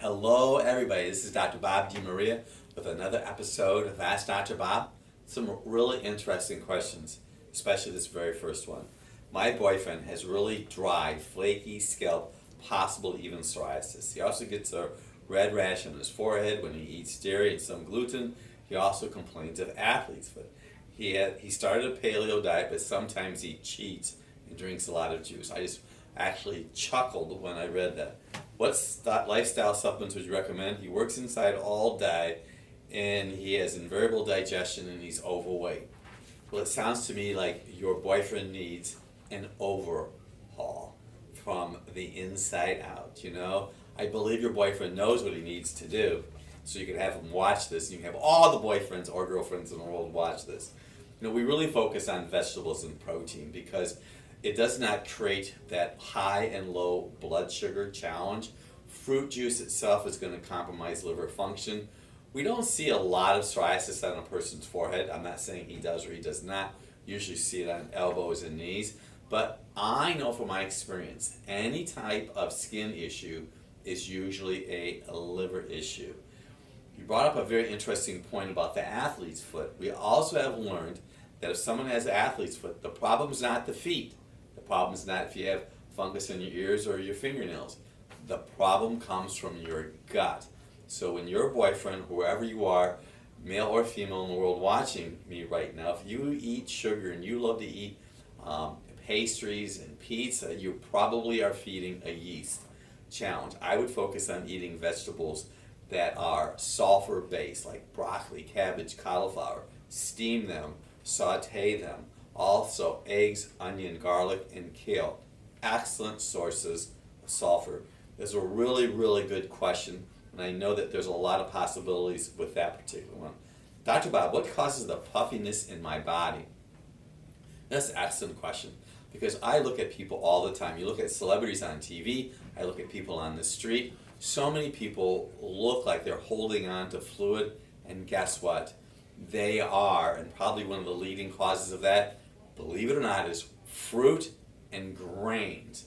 Hello, everybody. This is Dr. Bob DiMaria with another episode of Ask Dr. Bob. Some really interesting questions, especially this very first one. My boyfriend has really dry, flaky scalp, possible even psoriasis. He also gets a red rash on his forehead when he eats dairy and some gluten. He also complains of athlete's foot. He started a paleo diet, but sometimes he cheats and drinks a lot of juice. I just actually chuckled when I read that. What lifestyle supplements would you recommend? He works inside all day, and he has invariable digestion, and he's overweight. Well, it sounds to me like your boyfriend needs an overhaul from the inside out, I believe your boyfriend knows what he needs to do, so you can have him watch this, and you can have all the boyfriends or girlfriends in the world watch this. We really focus on vegetables and protein because it does not create that high and low blood sugar challenge. Fruit juice itself is going to compromise liver function. We don't see a lot of psoriasis on a person's forehead. I'm not saying he does or he does not. Usually see it on elbows and knees. But I know from my experience, any type of skin issue is usually a liver issue. You brought up a very interesting point about the athlete's foot. We also have learned that if someone has athlete's foot, the problem is not the feet. The problem is not if you have fungus in your ears or your fingernails. The problem comes from your gut. So when your boyfriend, whoever you are, male or female in the world watching me right now, if you eat sugar and you love to eat pastries and pizza, you probably are feeding a yeast challenge. I would focus on eating vegetables that are sulfur based, like broccoli, cabbage, cauliflower. Steam them, saute them. Also, eggs, onion, garlic, and kale. Excellent sources of sulfur. This is a really, really good question, and I know that there's a lot of possibilities with that particular one. Dr. Bob, what causes the puffiness in my body? That's an excellent question, because I look at people all the time. You look at celebrities on TV, I look at people on the street. So many people look like they're holding on to fluid, and guess what? They are, and probably one of the leading causes of that, believe it or not, is fruit and grains.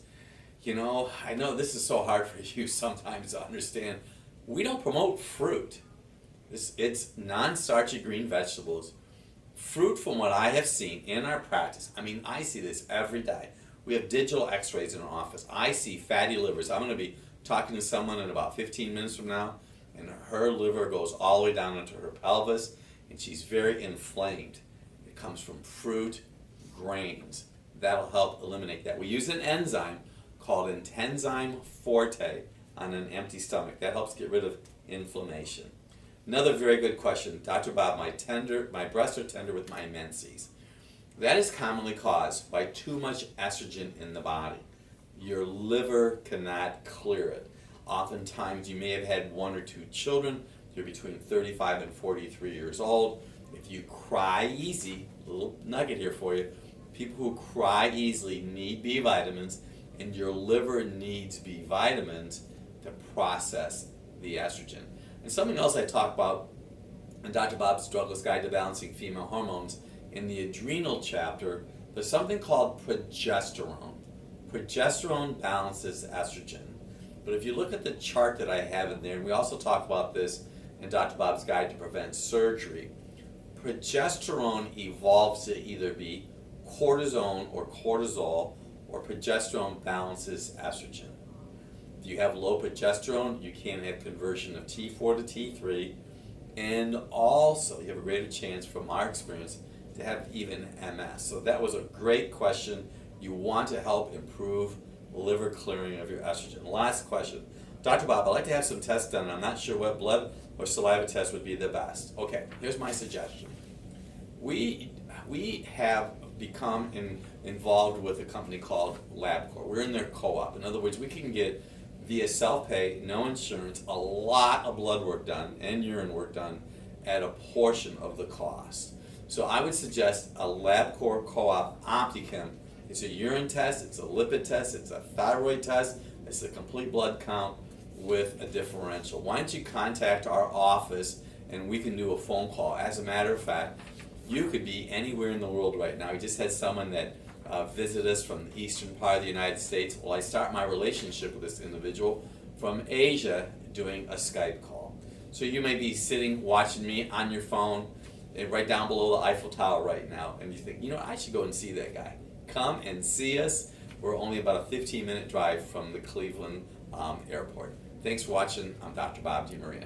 I know this is so hard for you sometimes to understand. We don't promote fruit. It's non-starchy green vegetables. Fruit, from what I have seen in our practice, I see this every day. We have digital x-rays in our office. I see fatty livers. I'm going to be talking to someone in about 15 minutes from now, and her liver goes all the way down into her pelvis, and she's very inflamed. It comes from fruit, grains. That'll help eliminate that. We use an enzyme called Enzyme Forte on an empty stomach. That helps get rid of inflammation. Another very good question. Dr. Bob, my breasts are tender with my menses. That is commonly caused by too much estrogen in the body. Your liver cannot clear it. Oftentimes you may have had one or two children. You're between 35 and 43 years old. If you cry easy, little nugget here for you, people who cry easily need B vitamins, and your liver needs B vitamins to process the estrogen. And something else I talk about in Dr. Bob's Drugless Guide to Balancing Female Hormones, in the adrenal chapter, there's something called progesterone. Progesterone balances estrogen. But if you look at the chart that I have in there, and we also talk about this in Dr. Bob's Guide to Prevent Surgery, progesterone evolves to either be cortisone or cortisol, or progesterone balances estrogen. If you have low progesterone, you can have conversion of T4 to T3, and also you have a greater chance, from our experience, to have even MS. So that was a great question. You want to help improve liver clearing of your estrogen. Last question. Dr. Bob, I'd like to have some tests done. I'm not sure what blood or saliva test would be the best. Okay, here's my suggestion. We have become involved with a company called LabCorp. We're in their co-op. In other words, we can get, via self-pay, no insurance, a lot of blood work done and urine work done at a portion of the cost. So I would suggest a LabCorp co-op Optichem. It's a urine test, it's a lipid test, it's a thyroid test, it's a complete blood count with a differential. Why don't you contact our office and we can do a phone call. As a matter of fact, you could be anywhere in the world right now. We just had someone that visited us from the eastern part of the United States. Well, I start my relationship with this individual from Asia doing a Skype call. So you may be sitting watching me on your phone and right down below the Eiffel Tower right now, and you think, I should go and see that guy. Come and see us. We're only about a 15-minute drive from the Cleveland airport. Thanks for watching. I'm Dr. Bob DeMaria.